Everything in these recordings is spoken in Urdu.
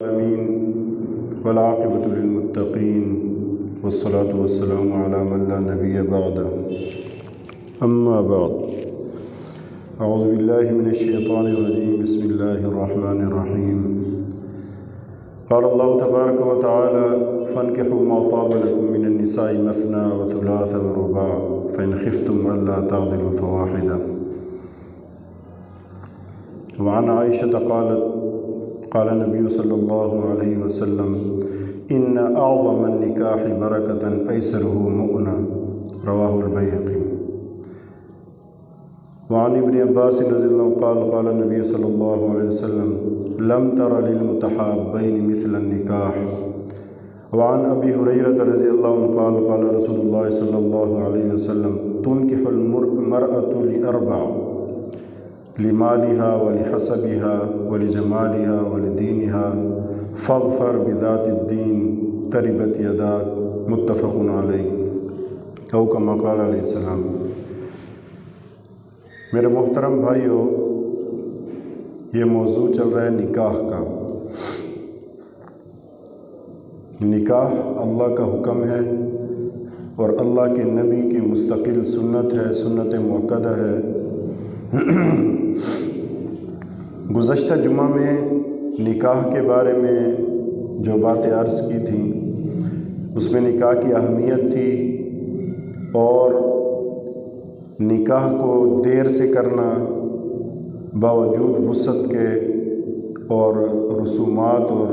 العالمين والعاقبة للمتقين والصلاة والسلام على من لا نبي بعده أما بعد أعوذ بالله من الشيطان الرجيم بسم الله الرحمن الرحيم قال الله تبارك وتعالى فانكحوا ما طاب لكم من النساء مثنى وثلاث ورباع فإن خفتم ألا تعدلوا فواحدة وعن عائشة قالت قال النبي صلى الله عليه وسلم إن أعظم النكاح بركة أيسره مؤنة رواه البيهقي وعن ابن عباس رضي الله قال قال النبي صلى الله عليه وسلم لم تر للمتحابين مثل النكاح وعن أبي هريرة رضي الله عنه قال قال رسول الله صلى الله عليه وسلم تنكح المرأة لأربع لمالها ولحسبها ولجمالها ولدينها فاظفر بذات الدين تربت يداك متفق علیہ او کما قال علیہ السلام۔ میرے محترم بھائیو، یہ موضوع چل رہا ہے نکاح کا۔ نکاح اللہ کا حکم ہے اور اللہ کے نبی کی مستقل سنت ہے، سنت مؤکدہ ہے۔ گزشتہ جمعہ میں نکاح کے بارے میں جو باتیں عرض کی تھیں اس میں نکاح کی اہمیت تھی اور نکاح کو دیر سے کرنا باوجود وسعت کے اور رسومات اور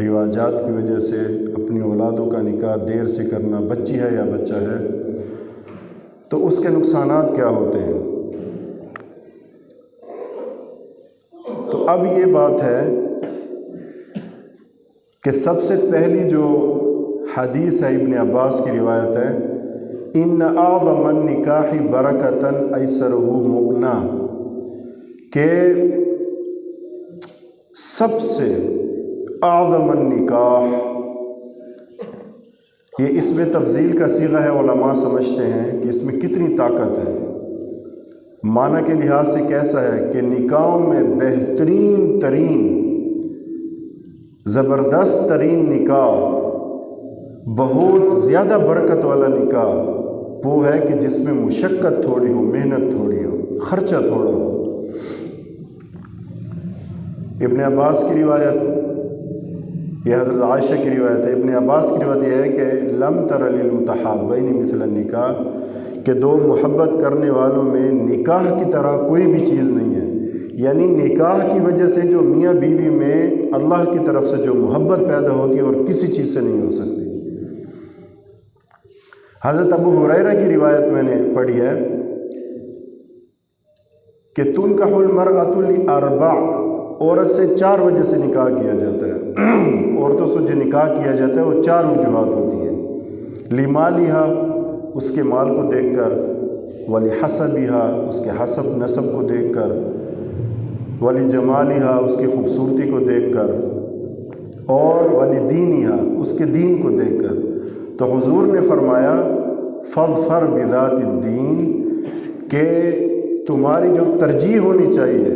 رواجات کی وجہ سے اپنی اولادوں کا نکاح دیر سے کرنا، بچی ہے یا بچہ ہے، تو اس کے نقصانات کیا ہوتے ہیں۔ تو اب یہ بات ہے کہ سب سے پہلی جو حدیث ہے ابن عباس کی روایت ہے، ان اعظم النکاح برکۃ ایسرہ مؤنہ، کہ سب سے اعظم النکاح، یہ اس میں تفضیل کا صیغہ ہے۔ علماء سمجھتے ہیں کہ اس میں کتنی طاقت ہے۔ معنی کے لحاظ سے کیسا ہے کہ نکاحوں میں بہترین ترین، زبردست ترین نکاح، بہت زیادہ برکت والا نکاح وہ ہے کہ جس میں مشقت تھوڑی ہو، محنت تھوڑی ہو، خرچہ تھوڑا ہو۔ ابن عباس کی روایت، یہ حضرت عائشہ کی روایت ہے، ابن عباس کی روایت یہ ہے کہ لم تر للمتحابین مثل النکاح، کہ دو محبت کرنے والوں میں نکاح کی طرح کوئی بھی چیز نہیں ہے۔ یعنی نکاح کی وجہ سے جو میاں بیوی میں اللہ کی طرف سے جو محبت پیدا ہوتی ہے اور کسی چیز سے نہیں ہو سکتی۔ حضرت ابو ہریرہ کی روایت میں نے پڑھی ہے کہ تنکح المرأۃ لاربع، عورت سے 4 وجہ سے نکاح کیا جاتا ہے۔ عورتوں سے جو نکاح کیا جاتا ہے وہ 4 وجوہات ہوتی ہیں۔ لمالہا، اس کے مال کو دیکھ کر، ولحسبہا، اس کے حسب نسب کو دیکھ کر، ولجمالہا، اس کی خوبصورتی کو دیکھ کر، اور ولدینہا، اس کے دین کو دیکھ کر۔ تو حضور نے فرمایا فاظفر بذات الدین، کہ تمہاری جو ترجیح ہونی چاہیے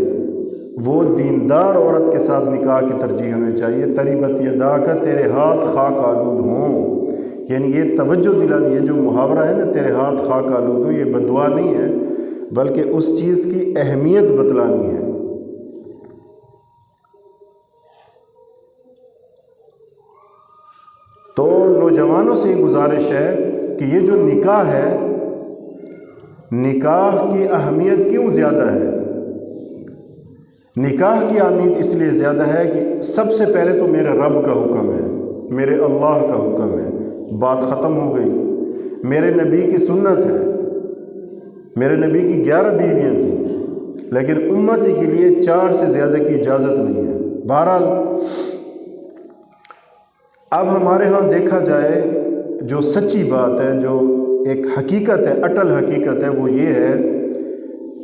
وہ دیندار عورت کے ساتھ نکاح کی ترجیح ہونی چاہیے۔ تربت یداک، تیرے ہاتھ خاک آلود ہوں، یعنی یہ توجہ دلانی، یہ جو محاورہ ہے نا تیرے ہاتھ خاک آلود ہوں، یہ بددعا نہیں ہے بلکہ اس چیز کی اہمیت بتلانی ہے۔ تو نوجوانوں سے یہ گزارش ہے کہ یہ جو نکاح ہے، نکاح کی اہمیت کیوں زیادہ ہے؟ نکاح کی اہمیت اس لیے زیادہ ہے کہ سب سے پہلے تو میرے رب کا حکم ہے، میرے اللہ کا حکم ہے، بات ختم ہو گئی۔ میرے نبی کی سنت ہے، میرے نبی کی 11 بیویاں تھیں، لیکن امتی کے لیے 4 سے زیادہ کی اجازت نہیں ہے۔ بہرحال اب ہمارے ہاں دیکھا جائے جو سچی بات ہے، جو ایک حقیقت ہے، اٹل حقیقت ہے، وہ یہ ہے،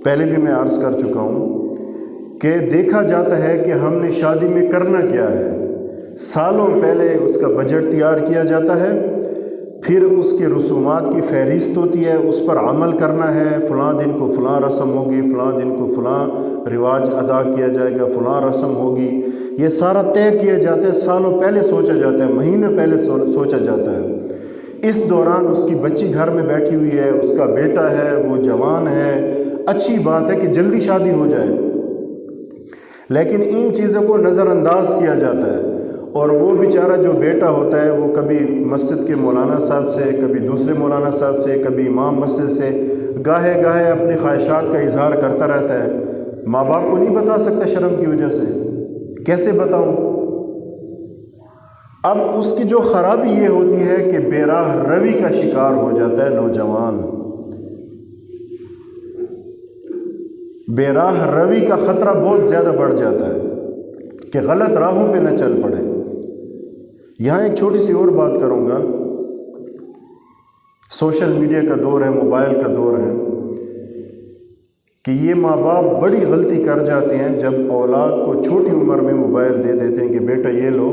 پہلے بھی میں عرض کر چکا ہوں کہ دیکھا جاتا ہے کہ ہم نے شادی میں کرنا کیا ہے۔ سالوں پہلے اس کا بجٹ تیار کیا جاتا ہے، پھر اس کے رسومات کی فہرست ہوتی ہے، اس پر عمل کرنا ہے، فلاں دن کو فلاں رسم ہوگی، فلاں دن کو فلاں رواج ادا کیا جائے گا، فلاں رسم ہوگی، یہ سارا طے کیا جاتا ہے، سالوں پہلے سوچا جاتا ہے، مہینے پہلے سوچا جاتا ہے۔ اس دوران اس کی بچی گھر میں بیٹھی ہوئی ہے، اس کا بیٹا ہے، وہ جوان ہے، اچھی بات ہے کہ جلدی شادی ہو جائے، لیکن ان چیزوں کو نظر انداز کیا جاتا ہے، اور وہ بیچارہ جو بیٹا ہوتا ہے وہ کبھی مسجد کے مولانا صاحب سے، کبھی دوسرے مولانا صاحب سے، کبھی امام مسجد سے گاہے گاہے اپنی خواہشات کا اظہار کرتا رہتا ہے۔ ماں باپ کو نہیں بتا سکتا شرم کی وجہ سے، کیسے بتاؤں؟ اب اس کی جو خرابی یہ ہوتی ہے کہ بے راہ روی کا شکار ہو جاتا ہے نوجوان، بے راہ روی کا خطرہ بہت زیادہ بڑھ جاتا ہے کہ غلط راہوں پہ نہ چل پڑے۔ یہاں ایک چھوٹی سی اور بات کروں گا، سوشل میڈیا کا دور ہے، موبائل کا دور ہے، کہ یہ ماں باپ بڑی غلطی کر جاتے ہیں جب اولاد کو چھوٹی عمر میں موبائل دے دیتے ہیں کہ بیٹا یہ لو،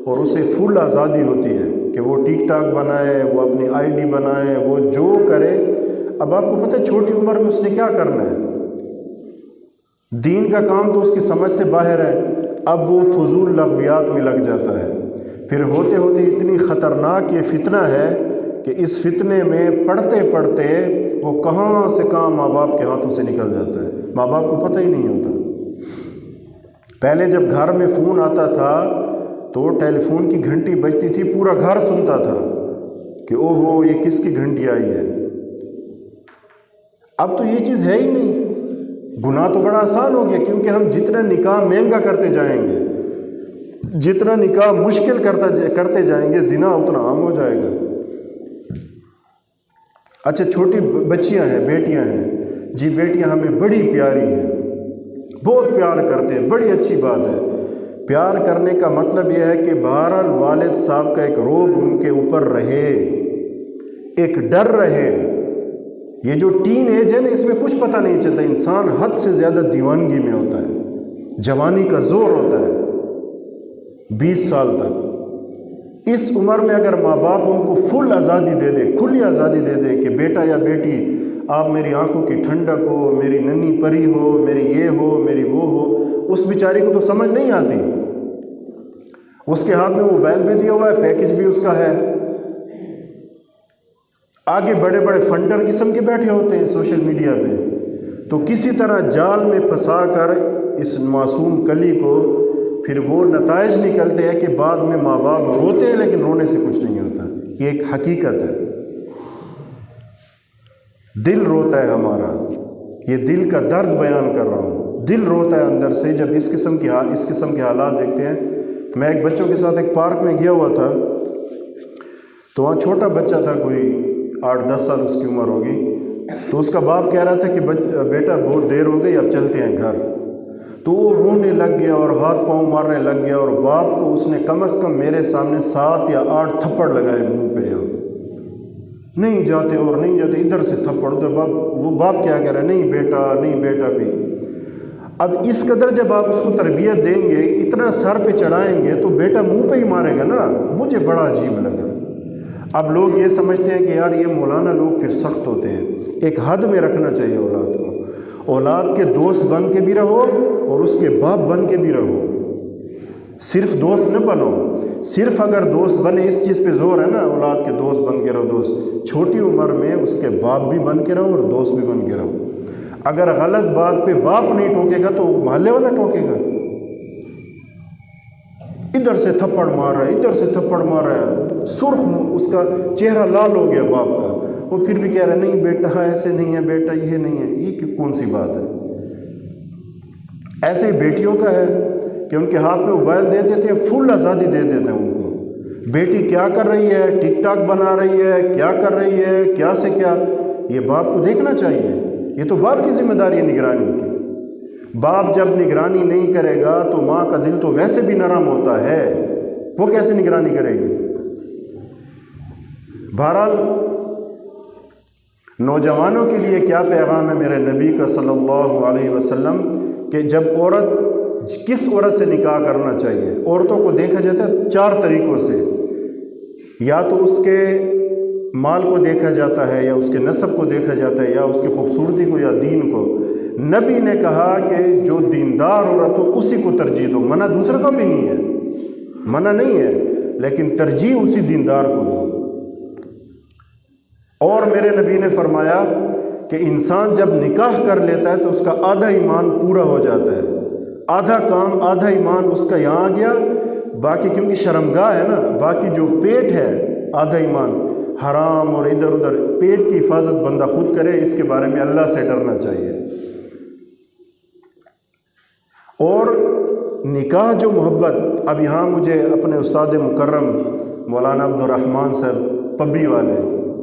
اور اسے فل آزادی ہوتی ہے کہ وہ ٹک ٹاک بنائے، وہ اپنی آئی ڈی بنائے، وہ جو کرے۔ اب آپ کو پتہ ہے چھوٹی عمر میں اس نے کیا کرنا ہے، دین کا کام تو اس کی سمجھ سے باہر ہے، اب وہ فضول لغویات میں لگ جاتا ہے، پھر ہوتے ہوتے اتنی خطرناک یہ فتنہ ہے کہ اس فتنے میں پڑھتے پڑھتے وہ کہاں سے کہاں ماں باپ کے ہاتھوں سے نکل جاتا ہے، ماں باپ کو پتہ ہی نہیں ہوتا۔ پہلے جب گھر میں فون آتا تھا تو ٹیلی فون کی گھنٹی بجتی تھی، پورا گھر سنتا تھا کہ او ہو یہ کس کی گھنٹی آئی ہے۔ اب تو یہ چیز ہے ہی نہیں، گناہ تو بڑا آسان ہو گیا، کیونکہ ہم جتنا نکاح مہنگا کرتے جائیں گے، جتنا نکاح مشکل کرتے جائیں گے، زنا اتنا عام ہو جائے گا۔ اچھا چھوٹی بچیاں ہیں، بیٹیاں ہیں، جی بیٹیاں ہمیں بڑی پیاری ہیں، بہت پیار کرتے ہیں، بڑی اچھی بات ہے۔ پیار کرنے کا مطلب یہ ہے کہ بہرحال والد صاحب کا ایک روب ان کے اوپر رہے، ایک ڈر رہے۔ یہ جو ٹین ایج ہے نا، اس میں کچھ پتہ نہیں چلتا، انسان حد سے زیادہ دیوانگی میں ہوتا ہے، جوانی کا زور ہوتا ہے 20 سال تک۔ اس عمر میں اگر ماں باپ ان کو فل آزادی دے دے، کھلی آزادی دے دے کہ بیٹا یا بیٹی آپ میری آنکھوں کی ٹھنڈک ہو، میری ننھی پری ہو، میری یہ ہو، میری وہ ہو، اس بیچاری کو تو سمجھ نہیں آتی، اس کے ہاتھ میں موبائل بھی دیا ہوا ہے، پیکج بھی اس کا ہے، آگے بڑے بڑے فنڈر قسم کے بیٹھے ہوتے ہیں سوشل میڈیا پہ، تو کسی طرح جال میں پھنسا کر اس معصوم کلی کو پھر وہ نتائج نکلتے ہیں کہ بعد میں ماں باپ روتے ہیں، لیکن رونے سے کچھ نہیں ہوتا۔ یہ ایک حقیقت ہے، دل روتا ہے ہمارا، یہ دل کا درد بیان کر رہا ہوں، دل روتا ہے اندر سے جب اس قسم کے حالات دیکھتے ہیں۔ میں ایک بچوں کے ساتھ ایک پارک میں گیا ہوا تھا، تو وہاں چھوٹا بچہ تھا، کوئی 8-10 سال اس کی عمر ہوگی، تو اس کا باپ کہہ رہا تھا کہ بیٹا بہت دیر ہو گئی، اب چلتے ہیں گھر۔ تو وہ رونے لگ گیا اور ہاتھ پاؤں مارنے لگ گیا، اور باپ کو اس نے کم از کم میرے سامنے 7 یا 8 تھپڑ لگائے منہ پہ، یہاں نہیں جاتے اور نہیں جاتے، ادھر سے تھپڑ ادھر۔ وہ باپ کیا کہہ رہا ہے، نہیں بیٹا بھی۔ اب اس قدر جب آپ اس کو تربیت دیں گے، اتنا سر پہ چڑھائیں گے، تو بیٹا منہ پہ ہی مارے گا نا۔ مجھے بڑا عجیب لگا۔ اب لوگ یہ سمجھتے ہیں کہ یار یہ مولانا لوگ پھر سخت ہوتے ہیں، ایک حد میں رکھنا چاہیے اولاد کو، اولاد کے دوست بن کے بھی رہو اور اس کے باپ بن کے بھی رہو، صرف دوست نہ بنو۔ صرف اگر دوست بنے، اس چیز پہ زور ہے نا، اولاد کے دوست بن کے رہو، دوست چھوٹی عمر میں اس کے باپ بھی بن کے رہو اور دوست بھی بن کے رہو۔ اگر غلط بات پہ باپ نہیں ٹوکے گا تو محلے والا ٹوکے گا، ادھر سے تھپڑ مار رہا ہے، ادھر سے تھپڑ مار رہا ہے، سرخ اس کا چہرہ لال ہو گیا باپ کا، وہ پھر بھی کہہ رہا ہے نہیں بیٹا ایسے نہیں ہے، بیٹا یہ نہیں ہے۔ یہ کون سی بات ہے؟ ایسے ہی بیٹیوں کا ہے کہ ان کے ہاتھ میں موبائل دے دیتے ہیں، فل آزادی دے دیتے ہیں ان کو۔ بیٹی کیا کر رہی ہے، ٹک ٹاک بنا رہی ہے، کیا کر رہی ہے، کیا سے کیا، یہ باپ کو دیکھنا چاہیے۔ یہ تو باپ کی ذمہ داری ہے نگرانی کی۔ باپ جب نگرانی نہیں کرے گا تو ماں کا دل تو ویسے بھی نرم ہوتا ہے، وہ کیسے نگرانی کرے گی؟ بہرحال نوجوانوں کے لیے کیا پیغام ہے میرے نبی کا صلی اللہ علیہ وسلم، کہ جب کس عورت سے نکاح کرنا چاہیے؟ عورتوں کو دیکھا جاتا ہے 4 طریقوں سے، یا تو اس کے مال کو دیکھا جاتا ہے یا اس کے نسب کو دیکھا جاتا ہے یا اس کی خوبصورتی کو یا دین کو، نبی نے کہا کہ جو دیندار عورت ہو اسی کو ترجیح دو۔ منع دوسرے کو بھی نہیں ہے، منع نہیں ہے، لیکن ترجیح اسی دیندار کو دو۔ اور میرے نبی نے فرمایا کہ انسان جب نکاح کر لیتا ہے تو اس کا آدھا ایمان پورا ہو جاتا ہے، آدھا کام آدھا ایمان اس کا یہاں آ گیا، باقی کیونکہ شرمگاہ ہے نا، باقی جو پیٹ ہے آدھا ایمان، حرام اور ادھر ادھر، پیٹ کی حفاظت بندہ خود کرے، اس کے بارے میں اللہ سے ڈرنا چاہیے۔ اور نکاح جو محبت، اب یہاں مجھے اپنے استاد مکرم مولانا عبد الرحمن صاحب پبی والے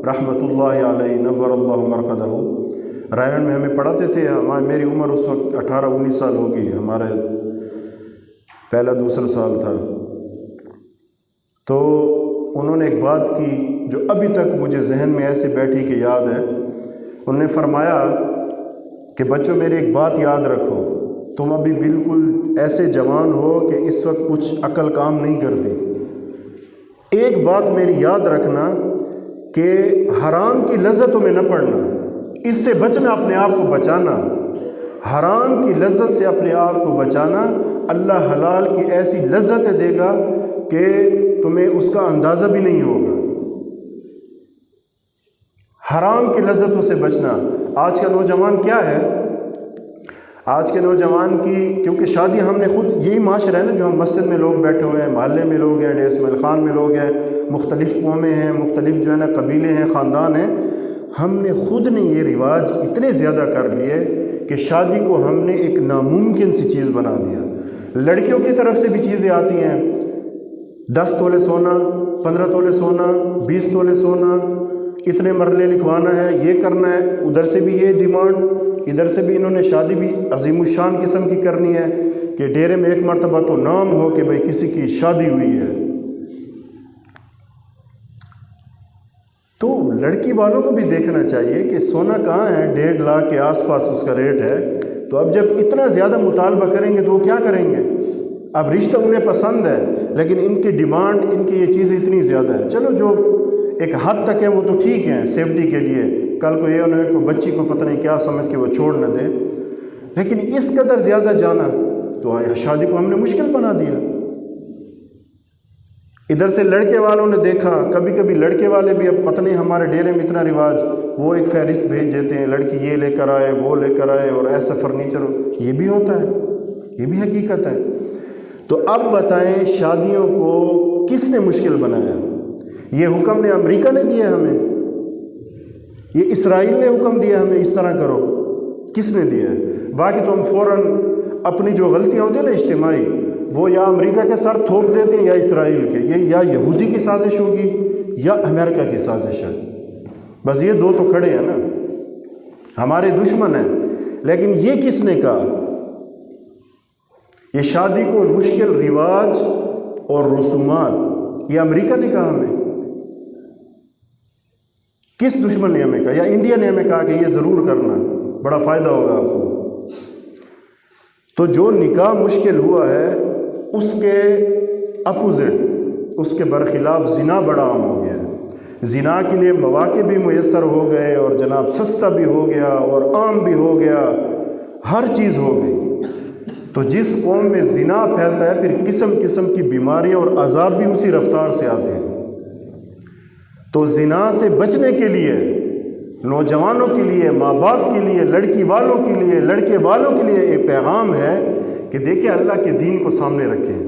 رحمۃ اللہ علیہ نور اللہ مرقدہ رائن میں ہمیں پڑھاتے تھے، میری عمر اس وقت 18-19 سال ہوگی، ہمارے پہلا دوسرا سال تھا، تو انہوں نے ایک بات کی جو ابھی تک مجھے ذہن میں ایسے بیٹھی کہ یاد ہے۔ انہوں نے فرمایا کہ بچوں میری ایک بات یاد رکھو، تم ابھی بالکل ایسے جوان ہو کہ اس وقت کچھ عقل کام نہیں کرتی، ایک بات میری یاد رکھنا کہ حرام کی لذتوں میں نہ پڑنا، اس سے بچنا، اپنے آپ کو بچانا، حرام کی لذت سے اپنے آپ کو بچانا۔ اللہ حلال کی ایسی لذتیں دے گا کہ تمہیں اس کا اندازہ بھی نہیں ہوگا۔ حرام کی لذتوں سے بچنا۔ آج کا نوجوان کیا ہے؟ آج کے نوجوان کی، کیونکہ شادی ہم نے خود، یہی معاشرہ ہے نا جو ہم مسجد میں لوگ بیٹھے ہوئے ہیں، محلے میں لوگ ہیں، ڈیڑھ اسماعیل خان میں لوگ ہیں، مختلف قومیں ہیں، مختلف جو ہے نا قبیلے ہیں، خاندان ہیں، ہم نے خود نے یہ رواج اتنے زیادہ کر لیے کہ شادی کو ہم نے ایک ناممکن سی چیز بنا دیا۔ لڑکیوں کی طرف سے بھی چیزیں آتی ہیں، 10 تولے سونا، 15 تولے سونا، 20 تولے سونا، اتنے مرلے لکھوانا ہے، یہ کرنا ہے، ادھر سے بھی یہ ڈیمانڈ، ادھر سے بھی انہوں نے شادی بھی عظیم الشان قسم کی کرنی ہے کہ ڈیرے میں ایک مرتبہ تو نام ہو کہ بھئی کسی کی شادی ہوئی ہے۔ تو لڑکی والوں کو بھی دیکھنا چاہیے کہ سونا کہاں ہے، 1.5 لاکھ کے آس پاس اس کا ریٹ ہے، تو اب جب اتنا زیادہ مطالبہ کریں گے تو وہ کیا کریں گے؟ اب رشتہ انہیں پسند ہے لیکن ان کی ڈیمانڈ، ان کی یہ چیزیں اتنی زیادہ ہے۔ چلو جو ایک حد تک ہے وہ تو ٹھیک ہے سیفٹی کے لیے، کل کو یہ انہیں کوئی بچی کو پتہ نہیں کیا سمجھ کے وہ چھوڑ نہ دے، لیکن اس قدر زیادہ جانا تو شادی کو ہم نے مشکل بنا دیا۔ ادھر سے لڑکے والوں نے دیکھا، کبھی کبھی لڑکے والے بھی اب پتہ نہیں ہمارے ڈیرے میں اتنا رواج، وہ ایک فہرست بھیج دیتے ہیں، لڑکی یہ لے کر آئے، وہ لے کر آئے، اور ایسا فرنیچر، یہ بھی ہوتا ہے، یہ بھی حقیقت ہے۔ تو اب بتائیں شادیوں کو کس نے مشکل بنایا؟ یہ حکم نے امریکہ نے دیا ہمیں، یہ اسرائیل نے حکم دیا ہمیں اس طرح کرو، کس نے دیا ہے؟ باقی تو ہم فوراً اپنی جو غلطیاں ہوتی ہیں نا اجتماعی، وہ یا امریکہ کے سر تھوپ دیتے ہیں یا اسرائیل کے، یہ یا یہودی کی سازش ہوگی یا امریکہ کی سازش ہے، بس یہ دو تو کھڑے ہیں نا، ہمارے دشمن ہیں۔ لیکن یہ کس نے کہا؟ یہ شادی کو مشکل رواج اور رسومات، یہ امریکہ نے کہا ہمیں؟ کس دشمن نے ہمیں کہا؟ یا انڈیا نے ہمیں کہا کہ یہ ضرور کرنا، بڑا فائدہ ہوگا آپ کو؟ تو جو نکاح مشکل ہوا ہے اس کے اپوزٹ، اس کے برخلاف زنا بڑا عام ہو گیا ہے۔ زنا کے لیے مواقع بھی میسر ہو گئے اور جناب سستا بھی ہو گیا اور عام بھی ہو گیا، ہر چیز ہو گئی۔ تو جس قوم میں زنا پھیلتا ہے پھر قسم قسم کی بیماریاں اور عذاب بھی اسی رفتار سے آتے ہیں۔ تو زنا سے بچنے کے لیے نوجوانوں کے لیے، ماں باپ کے لیے، لڑکی والوں کے لیے، لڑکے والوں کے لیے ایک پیغام ہے کہ دیکھیں اللہ کے دین کو سامنے رکھیں،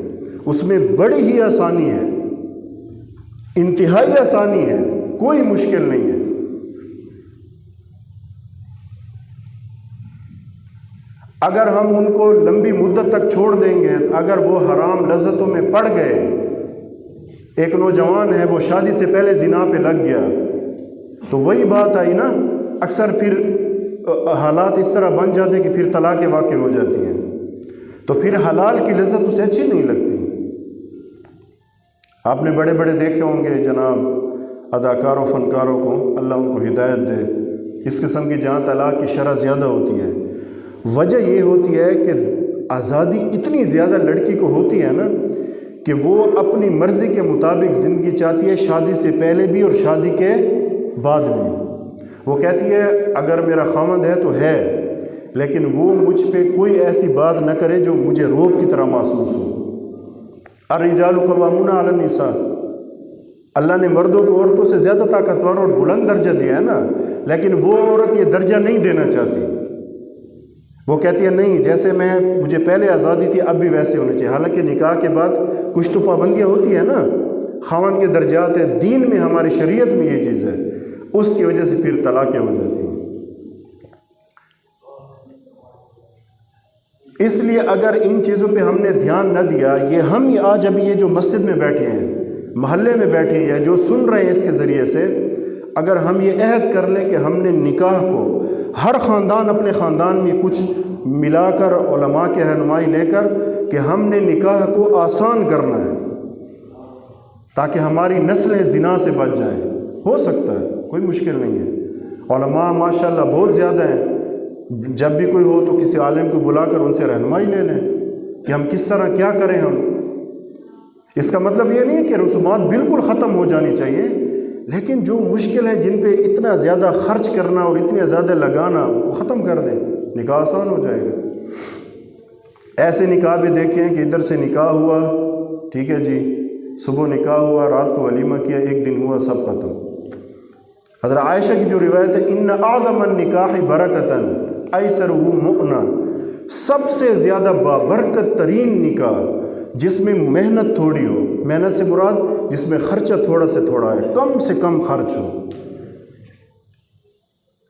اس میں بڑی ہی آسانی ہے، انتہائی آسانی ہے، کوئی مشکل نہیں ہے۔ اگر ہم ان کو لمبی مدت تک چھوڑ دیں گے، اگر وہ حرام لذتوں میں پڑ گئے، ایک نوجوان ہے وہ شادی سے پہلے زنا پہ لگ گیا، تو وہی بات آئی نا، اکثر پھر حالات اس طرح بن جاتے کہ پھر طلاقیں واقع ہو جاتی ہیں، تو پھر حلال کی لذت اسے اچھی نہیں لگتی۔ آپ نے بڑے بڑے دیکھے ہوں گے جناب اداکاروں فنکاروں کو، اللہ ان کو ہدایت دے، اس قسم کی جہاں طلاق کی شرح زیادہ ہوتی ہے، وجہ یہ ہوتی ہے کہ آزادی اتنی زیادہ لڑکی کو ہوتی ہے نا کہ وہ اپنی مرضی کے مطابق زندگی چاہتی ہے، شادی سے پہلے بھی اور شادی کے بعد بھی وہ کہتی ہے اگر میرا خاوند ہے تو ہے، لیکن وہ مجھ پہ کوئی ایسی بات نہ کرے جو مجھے روب کی طرح محسوس ہو۔ الرجال قوامون علی النساء، اللہ نے مردوں کو عورتوں سے زیادہ طاقتور اور بلند درجہ دیا ہے نا، لیکن وہ عورت یہ درجہ نہیں دینا چاہتی۔ وہ کہتی ہے نہیں، جیسے مجھے پہلے آزادی تھی اب بھی ویسے ہونے چاہیے، حالانکہ نکاح کے بعد کچھ تو پابندیاں ہوتی ہیں نا، خاوند کے درجات ہیں، دین میں ہماری شریعت میں یہ چیز ہے، اس کی وجہ سے پھر طلاقیں ہو جاتی ہیں۔ اس لیے اگر ان چیزوں پہ ہم نے دھیان نہ دیا، یہ ہم ہی آج ابھی یہ جو مسجد میں بیٹھے ہیں، محلے میں بیٹھے ہیں، یا جو سن رہے ہیں اس کے ذریعے سے، اگر ہم یہ عہد کر لیں کہ ہم نے نکاح کو ہر خاندان اپنے خاندان میں کچھ ملا کر علماء کے رہنمائی لے کر کہ ہم نے نکاح کو آسان کرنا ہے تاکہ ہماری نسلیں زنا سے بچ جائیں، ہو سکتا ہے، کوئی مشکل نہیں ہے۔ علماء ماشاءاللہ بہت زیادہ ہیں، جب بھی کوئی ہو تو کسی عالم کو بلا کر ان سے رہنمائی لے لیں کہ ہم کس طرح کیا کریں۔ ہم اس کا مطلب یہ نہیں ہے کہ رسومات بالکل ختم ہو جانی چاہیے، لیکن جو مشکل ہیں جن پہ اتنا زیادہ خرچ کرنا اور اتنا زیادہ لگانا وہ ختم کر دیں، نکاح آسان ہو جائے گا۔ ایسے نکاح بھی دیکھیں کہ ادھر سے نکاح ہوا، ٹھیک ہے جی، صبح نکاح ہوا، رات کو ولیمہ کیا، ایک دن ہوا، سب ختم۔ حضرت عائشہ کی جو روایت ہے، ان اعظم النکاح برکتاً ایسرہ مؤنہ، سب سے زیادہ بابرکت ترین نکاح جس میں محنت تھوڑی ہو، محنت سے مراد جس میں خرچہ تھوڑا سے تھوڑا ہے، کم سے کم خرچ ہو،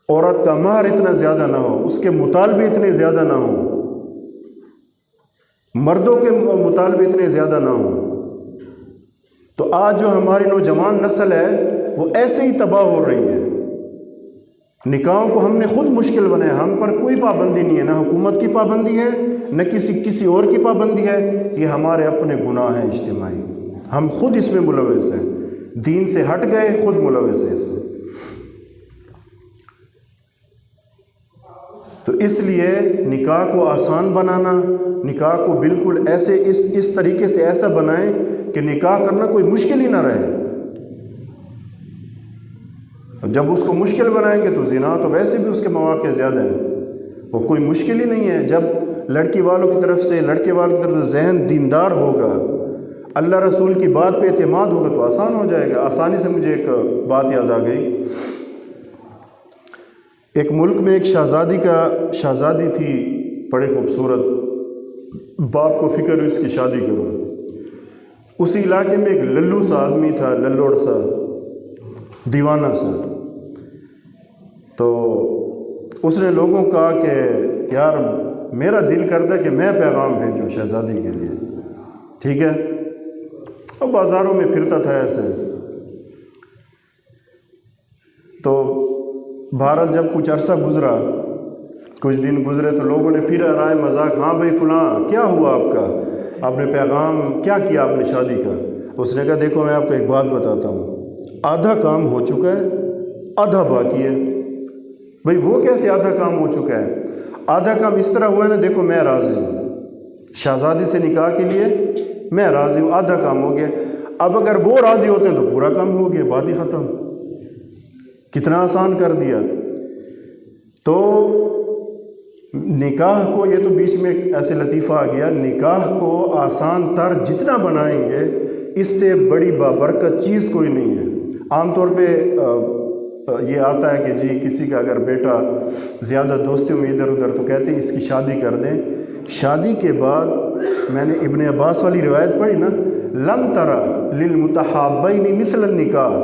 عورت کا مہر اتنا زیادہ نہ ہو، اس کے مطالبے اتنے زیادہ نہ ہوں، مردوں کے مطالبے اتنے زیادہ نہ ہوں۔ تو آج جو ہماری نوجوان نسل ہے وہ ایسے ہی تباہ ہو رہی ہے۔ نکاحوں کو ہم نے خود مشکل بنایا، ہم پر کوئی پابندی نہیں ہے، نہ حکومت کی پابندی ہے نہ کسی اور کی پابندی ہے، یہ ہمارے اپنے گناہ ہیں اجتماعی، ہم خود اس میں ملوث ہیں، دین سے ہٹ گئے، خود ملوث ہیں اس میں۔ تو اس لیے نکاح کو آسان بنانا، نکاح کو بالکل ایسے اس طریقے سے ایسا بنائیں کہ نکاح کرنا کوئی مشکل ہی نہ رہے۔ جب اس کو مشکل بنائیں گے تو زنا تو ویسے بھی اس کے مواقع زیادہ ہیں، وہ کوئی مشکل ہی نہیں ہے۔ جب لڑکی والوں کی طرف سے، لڑکے والوں کی طرف سے ذہن دیندار ہوگا، اللہ رسول کی بات پہ اعتماد ہوگا تو آسان ہو جائے گا۔ آسانی سے مجھے ایک بات یاد آ گئی، ایک ملک میں ایک شہزادی تھی، بڑی خوبصورت، باپ کو فکر ہوئی اس کی شادی کروں۔ اسی علاقے میں ایک للو سا آدمی تھا، للوڑ سا، دیوانہ سا، تو اس نے لوگوں کو کہا کہ یار میرا دل کرتا ہے کہ میں پیغام بھیجوں شہزادی کے لیے، ٹھیک ہے، اور بازاروں میں پھرتا تھا ایسے۔ تو بھارت جب کچھ عرصہ گزرا، کچھ دن گزرے تو لوگوں نے پھر رائے مذاق، ہاں بھائی فلاں کیا ہوا آپ کا، آپ نے پیغام کیا کیا آپ نے شادی کا؟ اس نے کہا دیکھو میں آپ کو ایک بات بتاتا ہوں، آدھا کام ہو چکا ہے، آدھا باقی ہے۔ بھئی وہ کیسے آدھا کام ہو چکا ہے؟ آدھا کام اس طرح ہوا ہے نا، دیکھو میں راضی ہوں شہزادی سے نکاح کے لیے، میں راضی ہوں، آدھا کام ہو گیا۔ اب اگر وہ راضی ہوتے ہیں تو پورا کام ہو گیا، بات ہی ختم۔ کتنا آسان کر دیا۔ تو نکاح کو، یہ تو بیچ میں ایسے لطیفہ آ گیا، نکاح کو آسان تر جتنا بنائیں گے اس سے بڑی بابرکت چیز کوئی نہیں ہے۔ عام طور پہ یہ آتا ہے کہ جی کسی کا اگر بیٹا زیادہ دوستیوں میں ادھر ادھر تو کہتے ہیں اس کی شادی کر دیں۔ شادی کے بعد میں نے ابن عباس والی روایت پڑھی نا، لم ترى للمتحابین مثل النکاح،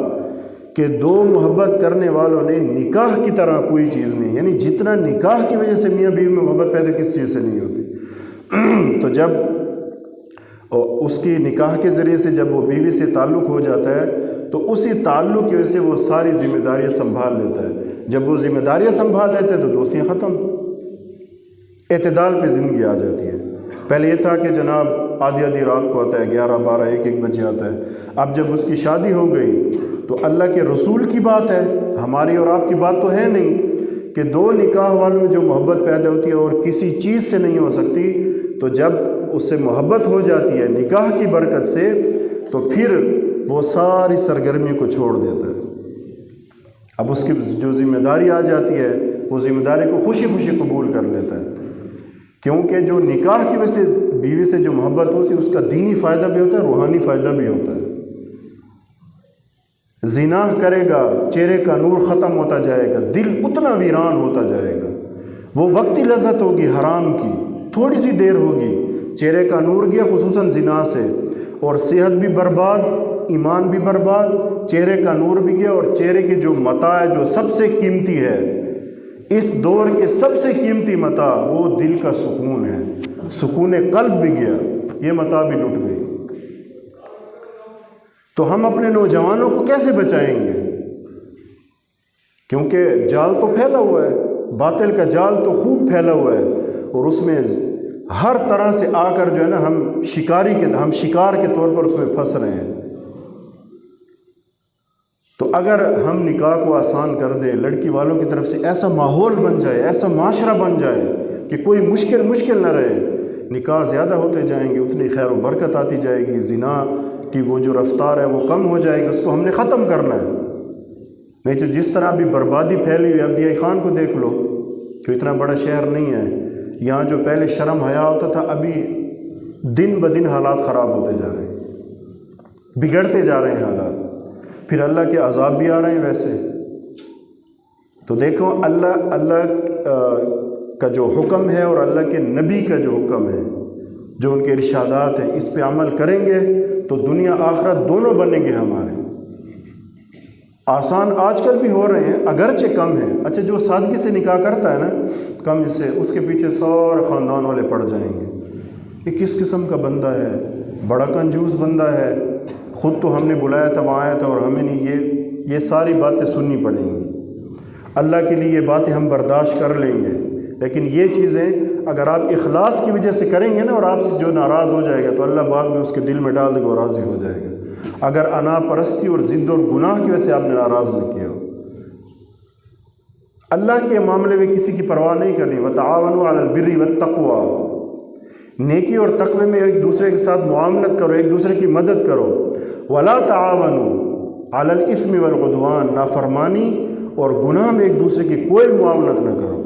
کہ دو محبت کرنے والوں نے نکاح کی طرح کوئی چیز نہیں، یعنی جتنا نکاح کی وجہ سے میاں بیوی میں محبت پیدا کس چیز سے نہیں ہوتی۔ تو جب اس کی نکاح کے ذریعے سے جب وہ بیوی سے تعلق ہو جاتا ہے تو اسی تعلق کی وجہ سے وہ ساری ذمہ داریاں سنبھال لیتا ہے۔ جب وہ ذمہ داریاں سنبھال لیتے ہیں تو دوستیاں ختم، اعتدال پہ زندگی آ جاتی ہے۔ پہلے یہ تھا کہ جناب آدھی آدھی رات کو آتا ہے، 11 12 1 بجے آتا ہے۔ اب جب اس کی شادی ہو گئی تو اللہ کے رسول کی بات ہے، ہماری اور آپ کی بات تو ہے نہیں، کہ دو نکاح والوں میں جو محبت پیدا ہوتی ہے اور کسی چیز سے نہیں ہو سکتی، تو جب اس سے محبت ہو جاتی ہے نکاح کی برکت سے تو پھر وہ ساری سرگرمیوں کو چھوڑ دیتا ہے۔ اب اس کی جو ذمہ داری آ جاتی ہے وہ ذمہ داری کو خوشی خوشی قبول کر لیتا ہے، کیونکہ جو نکاح کی وجہ سے بیوی سے جو محبت ہوتی ہے اس کا دینی فائدہ بھی ہوتا ہے، روحانی فائدہ بھی ہوتا ہے۔ زنا کرے گا چہرے کا نور ختم ہوتا جائے گا، دل اتنا ویران ہوتا جائے گا، وہ وقتی لذت ہوگی حرام کی، تھوڑی سی دیر ہوگی، چہرے کا نور گیا خصوصاً زنا سے، اور صحت بھی برباد، ایمان بھی برباد، چہرے کا نور بھی گیا، اور چہرے کی جو متاع ہے جو سب سے قیمتی ہے، اس دور کے سب سے قیمتی متاع وہ دل کا سکون ہے، سکون قلب بھی گیا، یہ متاع بھی لٹ گئی۔ تو ہم اپنے نوجوانوں کو کیسے بچائیں گے؟ کیونکہ جال تو پھیلا ہوا ہے، باطل کا جال تو خوب پھیلا ہوا ہے، اور اس میں ہر طرح سے آ کر جو ہے نا ہم شکار کے طور پر اس میں پھنس رہے ہیں۔ تو اگر ہم نکاح کو آسان کر دیں، لڑکی والوں کی طرف سے ایسا ماحول بن جائے، ایسا معاشرہ بن جائے کہ کوئی مشکل نہ رہے، نکاح زیادہ ہوتے جائیں گے، اتنی خیر و برکت آتی جائے گی، زنا کی وہ جو رفتار ہے وہ کم ہو جائے گی، اس کو ہم نے ختم کرنا ہے۔ نہیں تو جس طرح ابھی بربادی پھیلی ہوئی، اب ڈی آئی خان کو دیکھ لو کہ اتنا بڑا شہر نہیں ہے، یہاں جو پہلے شرم حیا ہوتا تھا ابھی دن بدن حالات خراب ہوتے جا رہے ہیں، بگڑتے جا رہے ہیں حالات، پھر اللہ کے عذاب بھی آ رہے ہیں ویسے۔ تو دیکھو اللہ کا جو حکم ہے اور اللہ کے نبی کا جو حکم ہے، جو ان کے ارشادات ہیں، اس پہ عمل کریں گے تو دنیا آخرت دونوں بنیں گے ہمارے۔ آسان آج کل بھی ہو رہے ہیں اگرچہ کم ہیں، اچھا جو سادگی سے نکاح کرتا ہے نا کم سے، اس کے پیچھے سارے خاندان والے پڑ جائیں گے، یہ کس قسم کا بندہ ہے، بڑا کنجوس بندہ ہے، خود تو ہم نے بلایا تھا وہاں آیا تھا اور ہمیں نہیں، یہ ساری باتیں سننی پڑیں گی۔ اللہ کے لیے یہ باتیں ہم برداشت کر لیں گے، لیکن یہ چیزیں اگر آپ اخلاص کی وجہ سے کریں گے نا، اور آپ سے جو ناراض ہو جائے گا تو اللہ بعد میں اس کے دل میں ڈال دے گا اور راضی ہو جائے گا، اگر انا پرستی اور ضد اور گناہ کی وجہ سے آپ نے ناراض نہ کیا ہو۔ اللہ کے معاملے میں کسی کی پرواہ نہیں کرنی، وتعاونوا علی البر والتقوی، نیکی اور تقوی میں ایک دوسرے کے ساتھ معاونت کرو، ایک دوسرے کی مدد کرو، ولا تعاونوا علی الاثم والعدوان، نافرمانی اور گناہ میں ایک دوسرے کی کوئی معاونت نہ کرو۔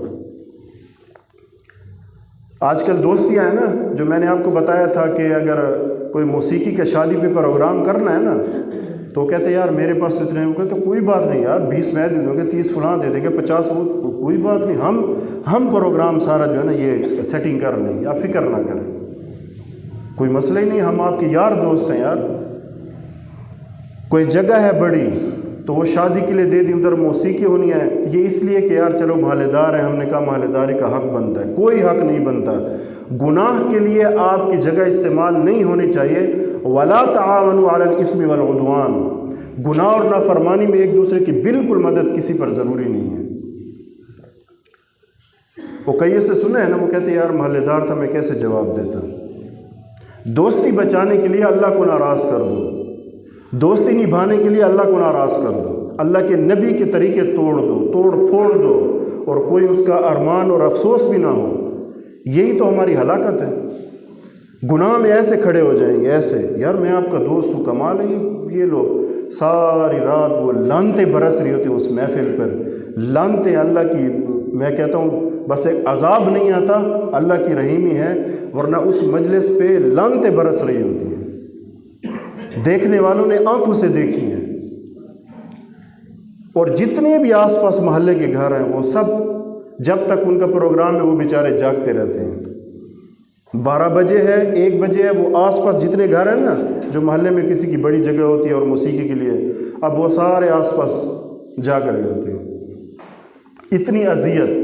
آج کل دوستیاں ہیں نا، جو میں نے آپ کو بتایا تھا کہ اگر کوئی موسیقی کا شادی پہ پروگرام کرنا ہے نا تو کہتے ہیں یار میرے پاس اتنے، تو کوئی بات نہیں یار، 20 میں دے دوں گے، 30 فلاں دے دیں گے، 50 کوئی بات نہیں، ہم پروگرام سارا جو ہے نا یہ سیٹنگ کر لیں گے، آپ فکر نہ کریں، کوئی مسئلہ ہی نہیں، ہم آپ کے یار دوست ہیں یار۔ کوئی جگہ ہے بڑی تو وہ شادی کے لیے دے دی، ادھر موسیقی ہونی ہے، یہ اس لیے کہ یار چلو محلے دار ہیں، ہم نے کہا محلے داری کا حق بنتا ہے، کوئی حق نہیں بنتا۔ گناہ کے لیے آپ کی جگہ استعمال نہیں ہونی چاہیے، ولا تعاونوا علی الاثم والعدوان، گناہ اور نافرمانی میں ایک دوسرے کی بالکل مدد کسی پر ضروری نہیں ہے۔ وہ کئی سے سنا ہے نا، وہ کہتے ہیں یار محلے دار تھا، میں کیسے جواب دیتا۔ دوستی بچانے کے لیے اللہ کو ناراض کر دو، دوستی نبھانے کے لیے اللہ کو ناراض کر دو، اللہ کے نبی کے طریقے توڑ دو، توڑ پھوڑ دو، اور کوئی اس کا ارمان اور افسوس بھی نہ ہو، یہی تو ہماری ہلاکت ہے۔ گناہ میں ایسے کھڑے ہو جائیں گے، ایسے یار میں آپ کا دوست ہوں، کمال ہے یہ لوگ، ساری رات وہ لعنتیں برس رہی ہوتی ہیں اس محفل پر، لعنتیں اللہ کی، میں کہتا ہوں بس ایک عذاب نہیں آتا، اللہ کی رحیمی ہے، ورنہ اس مجلس پہ لعنتیں برس رہی ہوتی ہیں، دیکھنے والوں نے آنکھوں سے دیکھی ہیں، اور جتنے بھی آس پاس محلے کے گھر ہیں وہ سب جب تک ان کا پروگرام ہے وہ بیچارے جاگتے رہتے ہیں، 12 بجے ہے، 1 بجے ہے، وہ آس پاس جتنے گھر ہیں نا جو محلے میں کسی کی بڑی جگہ ہوتی ہے اور موسیقی کے لیے، اب وہ سارے آس پاس جاگ رہے ہوتے ہیں۔ اتنی اذیت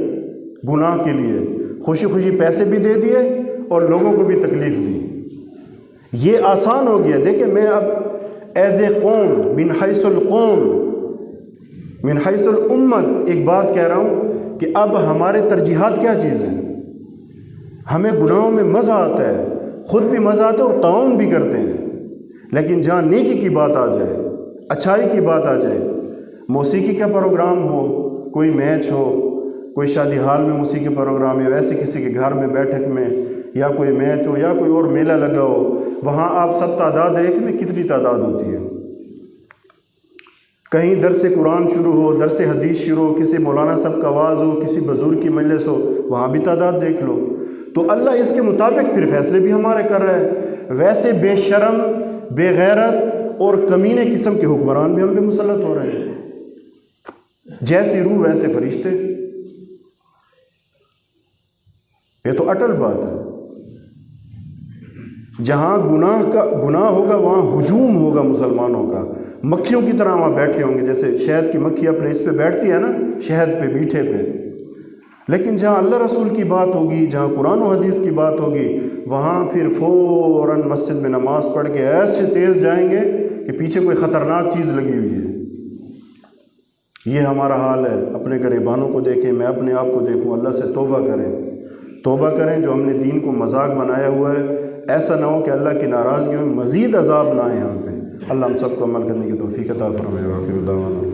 گناہ کے لیے، خوشی خوشی پیسے بھی دے دیے اور لوگوں کو بھی تکلیف دی، یہ آسان ہو گیا۔ دیکھیں میں اب ایز اے قوم، من حیث القوم، من حیث الامت ایک بات کہہ رہا ہوں کہ اب ہمارے ترجیحات کیا چیز ہیں، ہمیں گناہوں میں مزہ آتا ہے، خود بھی مزہ آتا ہے اور تعاون بھی کرتے ہیں، لیکن جہاں نیکی کی بات آ جائے، اچھائی کی بات آ جائے، موسیقی کا پروگرام ہو، کوئی میچ ہو، کوئی شادی حال میں موسیقی پروگرام، یا ویسے کسی کے گھر میں بیٹھک میں، یا کوئی میچ ہو یا کوئی اور میلہ لگا ہو، وہاں آپ سب تعداد دیکھیں کتنی تعداد ہوتی ہے، کہیں درس قرآن شروع ہو، درس حدیث شروع ہو، کسی مولانا صاحب کا آواز ہو، کسی بزرگ کی مجلس ہو، وہاں بھی تعداد دیکھ لو۔ تو اللہ اس کے مطابق پھر فیصلے بھی ہمارے کر رہا ہے۔ ویسے بے شرم، بے غیرت اور کمینے قسم کے حکمران بھی ہم پہ مسلط ہو رہے ہیں، جیسی روح ویسے فرشتے۔ یہ تو اٹل بات ہے۔ جہاں گناہ ہوگا وہاں ہجوم ہوگا مسلمانوں کا، مکھیوں کی طرح وہاں بیٹھے ہوں گے، جیسے شہد کی مکھی اپنے اس پہ بیٹھتی ہے نا، شہد پہ، میٹھے پہ۔ لیکن جہاں اللہ رسول کی بات ہوگی، جہاں قرآن و حدیث کی بات ہوگی، وہاں پھر فوراً مسجد میں نماز پڑھ کے ایسے تیز جائیں گے کہ پیچھے کوئی خطرناک چیز لگی ہوئی ہے۔ یہ ہمارا حال ہے۔ اپنے گریبانوں کو دیکھیں، میں اپنے آپ کو دیکھوں، اللہ سے توبہ کریں جو ہم نے دین کو مذاق بنایا ہوا ہے۔ ایسا نہ ہو کہ اللہ کی ناراضگی میں مزید عذاب نہ آئے ہم پہ۔ اللہ ہم سب کو عمل کرنے کی توفیق عطا فرمائے۔ وآخر دعوانا